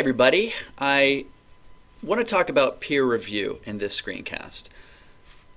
everybody. I want to talk about peer review in this screencast.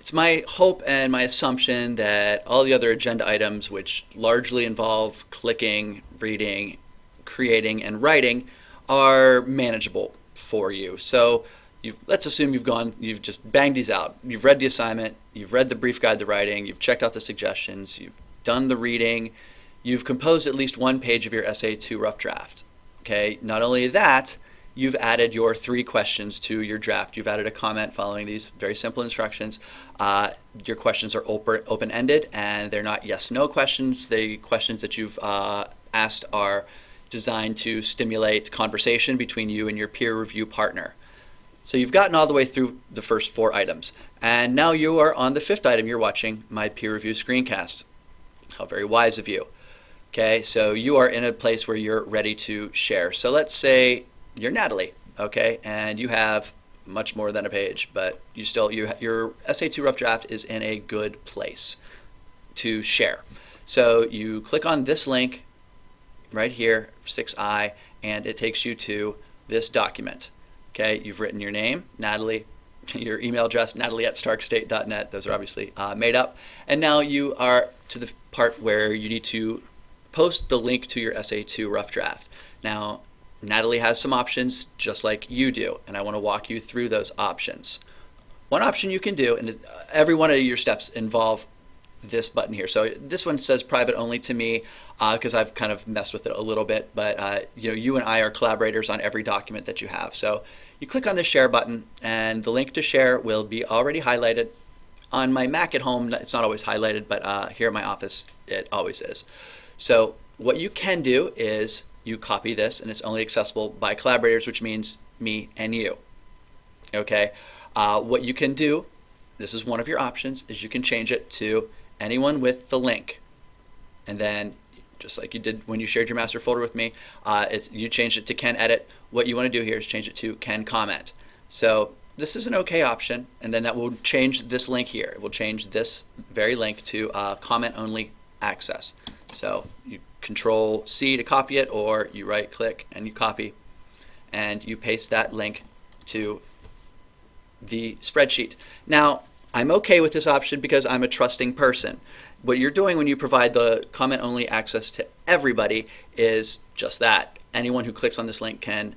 It's my hope and my assumption that all the other agenda items, which largely involve clicking, reading, creating, and writing, are manageable for you. So let's assume you've just banged these out. You've read the assignment, you've read the brief guide to writing, you've checked out the suggestions, you've done the reading, you've composed at least one page of your Essay 2 rough draft. Okay, not only that, you've added your 3 questions to your draft. You've added a comment following these very simple instructions. Your questions are open-ended, and they're not yes/no questions. The questions that you've asked are designed to stimulate conversation between you and your peer review partner. So you've gotten all the way through the first 4 items, and now you are on the 5th item. You're watching my peer review screencast. How very wise of you. Okay, so you are in a place where you're ready to share. So let's say you're Natalie, okay, and you have much more than a page, but your Essay 2 rough draft is in a good place to share. So you click on this link right here, 6i, and it takes you to this document. Okay, you've written your name, Natalie, your email address, natalie@starkstate.net. Those are obviously made up. And now you are to the part where you need to post the link to your Essay 2 rough draft. Now, Natalie has some options just like you do, and I want to walk you through those options. One option you can do, and every one of your steps involve this button here. So this one says private only to me because I've kind of messed with it a little bit, but you and I are collaborators on every document that you have. So you click on the share button, and the link to share will be already highlighted. On my Mac at home, it's not always highlighted, but here at my office, it always is. So what you can do is you copy this, and it's only accessible by collaborators, which means me and you. Okay. What you can do, this is one of your options, is you can change it to anyone with the link. And then, just like you did when you shared your master folder with me, you changed it to can edit. What you want to do here is change it to can comment. So this is an okay option, and then that will change this link here. It will change this very link to comment only access. So you Control C to copy it, or you right click and you copy, and you paste that link to the spreadsheet. Now, I'm okay with this option because I'm a trusting person. What you're doing when you provide the comment only access to everybody is just that. Anyone who clicks on this link can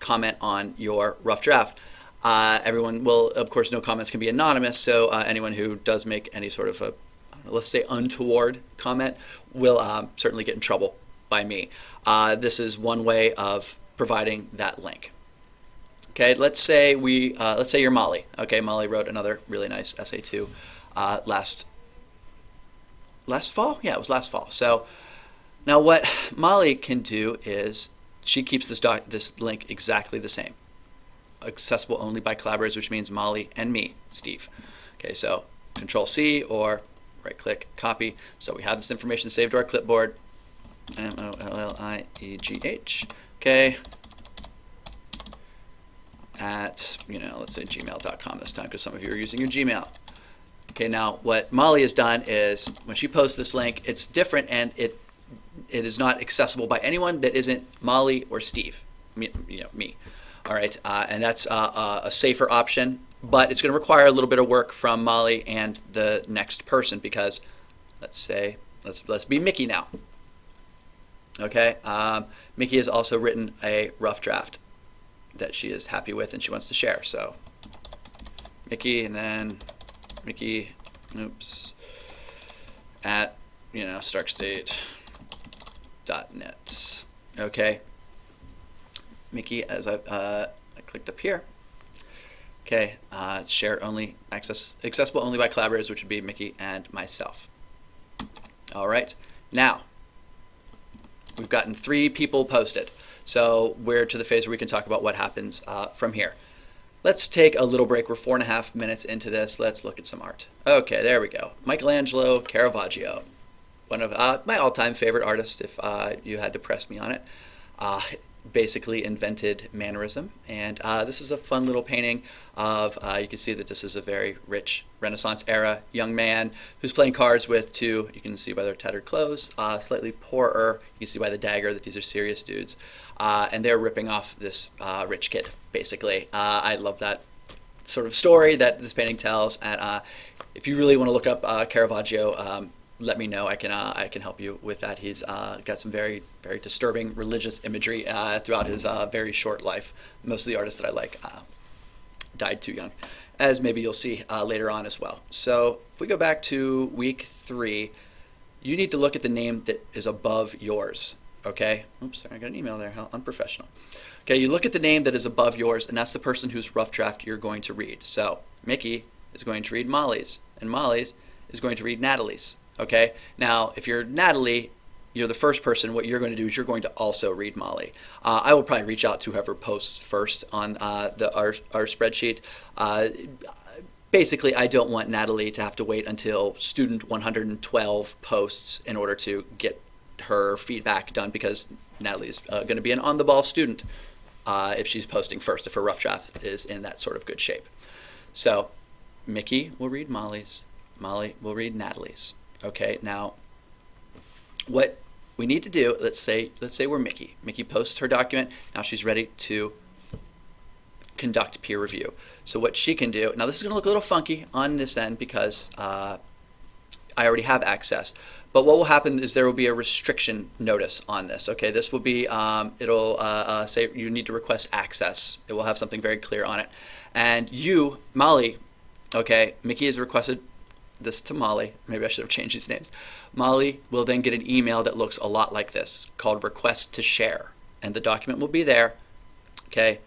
comment on your rough draft. Everyone will, of course, no comments can be anonymous, so anyone who does make any sort of let's say untoward comment will certainly get in trouble by me. This is one way of providing that link. Okay, let's say you're Molly. Okay, Molly wrote another really nice Essay 2 last fall. Yeah, it was last fall. So now what Molly can do is she keeps this link exactly the same, accessible only by collaborators, which means Molly and me, Steve. Okay, so Control C or right click, copy. So we have this information saved to our clipboard. MOLLIEGH. Okay. At, let's say gmail.com this time, because some of you are using your Gmail. Okay, now what Molly has done is when she posts this link, it's different, and it is not accessible by anyone that isn't Molly or Steve. Me. All right, and that's a safer option. But it's going to require a little bit of work from Molly and the next person, because let's be Mickey now. Okay, Mickey has also written a rough draft that she is happy with and she wants to share. So Mickey, and then Mickey, at starkstate.net. Okay, Mickey, as I clicked up here. Okay, share only, accessible only by collaborators, which would be Mickey and myself. All right, now we've gotten 3 people posted, so we're to the phase where we can talk about what happens from here. Let's take a little break. We're 4.5 minutes into this. Let's look at some art. Okay, there we go. Michelangelo Caravaggio, one of my all-time favorite artists, if you had to press me on it. basically invented mannerism. And this is a fun little painting of, you can see that this is a very rich Renaissance era young man who's playing cards with two, you can see by their tattered clothes, slightly poorer, you can see by the dagger that these are serious dudes. And they're ripping off this rich kid, basically. I love that sort of story that this painting tells. And if you really want to look up Caravaggio, let me know. I can help you with that. He's got some very, very disturbing religious imagery throughout his very short life. Most of the artists that I like died too young, as maybe you'll see later on as well. So if we go back to week 3, you need to look at the name that is above yours. Okay? Oops, sorry, I got an email there. How unprofessional. Okay, you look at the name that is above yours, and that's the person whose rough draft you're going to read. So Mickey is going to read Molly's, and Molly's is going to read Natalie's. Okay, now if you're Natalie, you're the first person. What you're going to do is you're going to also read Molly. I will probably reach out to whoever posts first on our spreadsheet. Basically, I don't want Natalie to have to wait until student 112 posts in order to get her feedback done, because Natalie's going to be an on-the-ball student if she's posting first, if her rough draft is in that sort of good shape. So Mickey will read Molly's. Molly will read Natalie's. Okay, now what we need to do, let's say we're Mickey. Mickey posts her document. Now she's ready to conduct peer review. So what she can do, now this is going to look a little funky on this end because I already have access. But what will happen is there will be a restriction notice on this. Okay, this will be, it'll say you need to request access. It will have something very clear on it. And you, Molly, okay, Mickey has requested this to Molly. Maybe I should have changed these names. Molly will then get an email that looks a lot like this, called request to share. And the document will be there. Okay,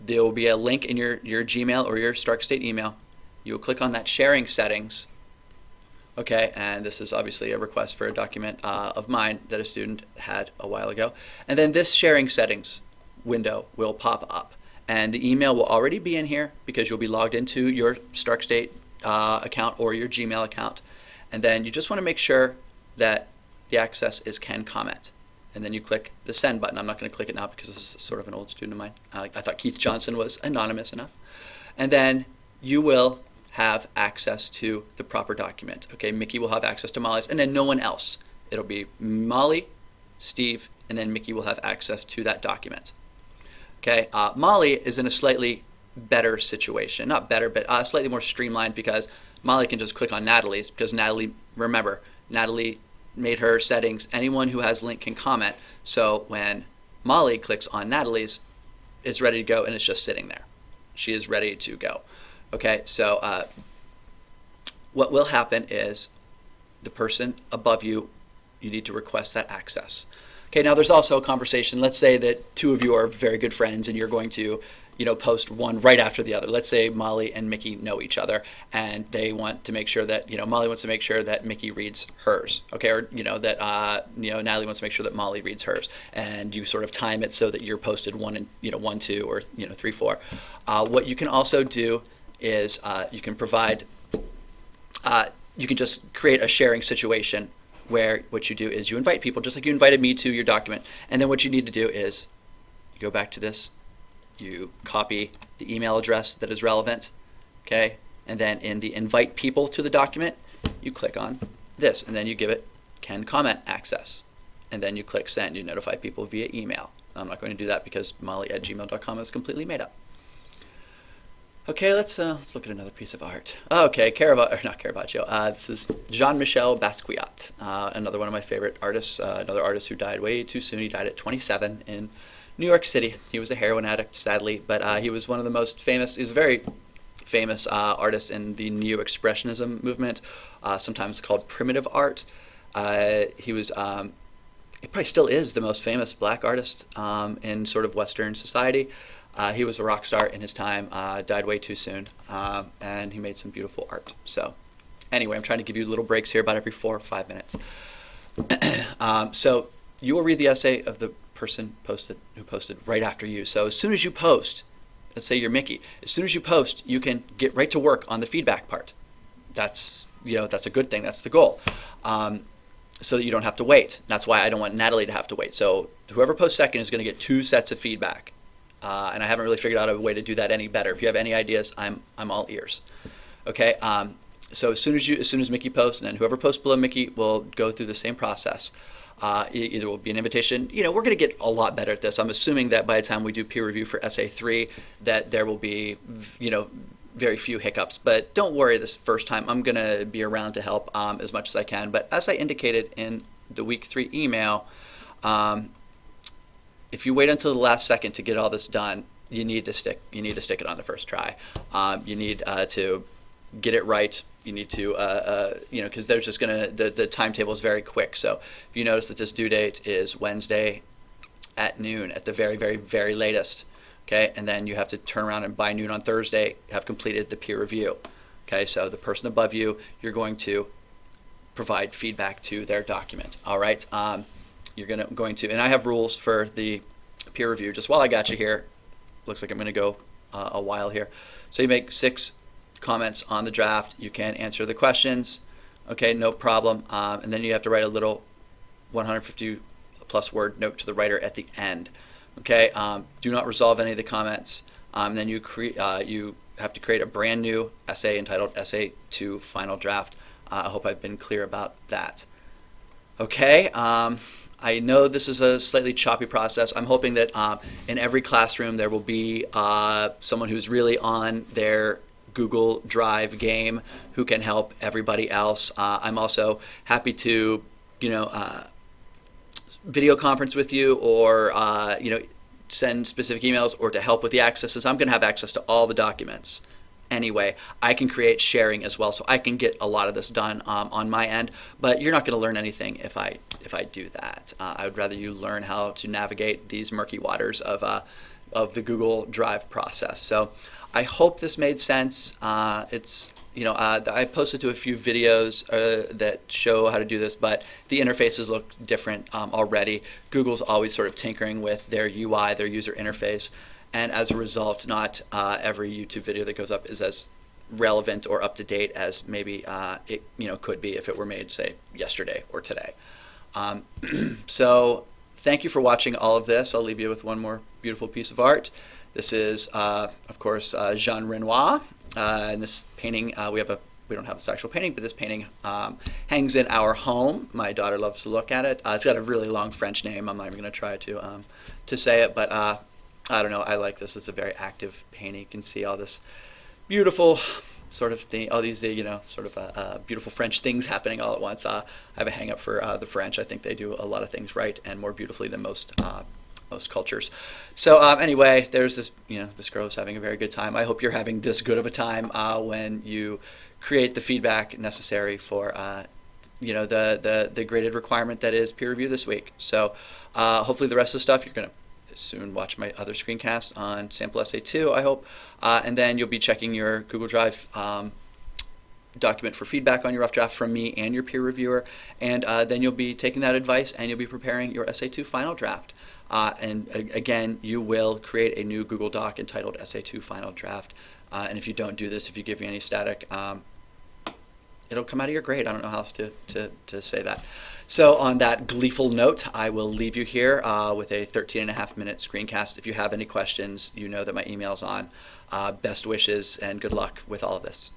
there will be a link in your Gmail or your Stark State email. You will click on that sharing settings. Okay, and this is obviously a request for a document of mine that a student had a while ago. And then this sharing settings window will pop up. And the email will already be in here because you'll be logged into your Stark State account or your Gmail account. And then you just want to make sure that the access is can comment. And then you click the send button. I'm not going to click it now because this is sort of an old student of mine. I thought Keith Johnson was anonymous enough. And then you will have access to the proper document. Okay, Mickey will have access to Molly's, and then no one else. It'll be Molly, Steve, and then Mickey will have access to that document. Okay, Molly is in a slightly better situation. Not better, but slightly more streamlined, because Molly can just click on Natalie's, because Natalie, remember, Natalie made her settings, anyone who has link can comment. So when Molly clicks on Natalie's, it's ready to go, and it's just sitting there. She is ready to go. Okay, so what will happen is the person above you, you need to request that access. Okay, now there's also a conversation. Let's say that two of you are very good friends and you're going to, post one right after the other. Let's say Molly and Mickey know each other and they want to make sure that, Molly wants to make sure that Mickey reads hers. Okay, or, that, Natalie wants to make sure that Molly reads hers. And you sort of time it so that you're posted 1, 2, or, 3, 4. What you can also do is you can provide, you can just create a sharing situation where what you do is you invite people, just like you invited me to your document. And then what you need to do is you go back to this, you copy the email address that is relevant, okay? And then in the invite people to the document, you click on this, and then you give it can comment access. And then you click send, you notify people via email. I'm not going to do that because molly@gmail.com is completely made up. Okay, let's look at another piece of art. Okay, not Caravaggio. This is Jean-Michel Basquiat, another one of my favorite artists. Another artist who died way too soon. He died at 27 in New York City. He was a heroin addict, sadly, but he was one of the most famous. He's a very famous artist in the Neo-Expressionism movement, sometimes called primitive art. He was. He probably still is the most famous black artist in sort of Western society. He was a rock star in his time, died way too soon, and he made some beautiful art. So anyway, I'm trying to give you little breaks here about every 4 or 5 minutes. So you will read the essay of the person who posted right after you. So as soon as you post, let's say you're Mickey, as soon as you post, you can get right to work on the feedback part. That's a good thing. That's the goal. so that you don't have to wait. That's why I don't want Natalie to have to wait. So whoever posts second is going to get 2 sets of feedback. And I haven't really figured out a way to do that any better. If you have any ideas, I'm all ears. Okay. So as soon as Mickey posts, and then whoever posts below Mickey will go through the same process. Either will be an invitation. We're going to get a lot better at this. I'm assuming that by the time we do peer review for SA3, that there will be, very few hiccups. But don't worry, this first time I'm going to be around to help as much as I can. But as I indicated in the week 3 email, if you wait until the last second to get all this done, you need to stick it on the first try. You need to get it right. You need to, because there's just the timetable is very quick. So if you notice that this due date is Wednesday at noon at the very, very, very latest, okay, and then you have to turn around and by noon on Thursday have completed the peer review. Okay, so the person above you, you're going to provide feedback to their document. All right, you're going to, and I have rules for the peer review. Just while I got you here, looks like I'm going to go a while here. So you make 6 comments on the draft. You can answer the questions. Okay, no problem. And then you have to write a little 150 plus word note to the writer at the end. Okay, do not resolve any of the comments. Then you have to create a brand new essay entitled Essay 2 Final Draft. I hope I've been clear about that. Okay, I know this is a slightly choppy process. I'm hoping that in every classroom there will be someone who's really on their Google Drive game who can help everybody else. I'm also happy to, video conference with you or, send specific emails or to help with the accesses. I'm going to have access to all the documents anyway. I can create sharing as well, so I can get a lot of this done on my end, but you're not going to learn anything if I do that. I would rather you learn how to navigate these murky waters of the Google Drive process. So I hope this made sense. I posted to a few videos that show how to do this, but the interfaces look different already. Google's always sort of tinkering with their UI, their user interface, and as a result, not every YouTube video that goes up is as relevant or up to date as maybe it could be if it were made, say, yesterday or today. So thank you for watching all of this. I'll leave you with one more beautiful piece of art. This is, of course, Jean Renoir. And this painting, we don't have this actual painting, but this painting hangs in our home. My daughter loves to look at it. It's got a really long French name. I'm not even going to try to say it, but I don't know. I like this. It's a very active painting. You can see all this beautiful sort of thing, all these, beautiful French things happening all at once. I have a hang up for the French. I think they do a lot of things right and more beautifully than most cultures. So anyway, there's this, this girl is having a very good time. I hope you're having this good of a time when you create the feedback necessary for, the graded requirement that is peer review this week. So hopefully the rest of the stuff you're going to soon watch my other screencast on Sample Essay 2, I hope. And then you'll be checking your Google Drive document for feedback on your rough draft from me and your peer reviewer. And then you'll be taking that advice and you'll be preparing your Essay 2 final draft. And again, you will create a new Google Doc entitled Essay 2 Final Draft. And if you don't do this, if you give me any static, it'll come out of your grade. I don't know how else to say that. So on that gleeful note, I will leave you here with a 13.5-minute screencast. If you have any questions, you know that my email's on. Best wishes and good luck with all of this.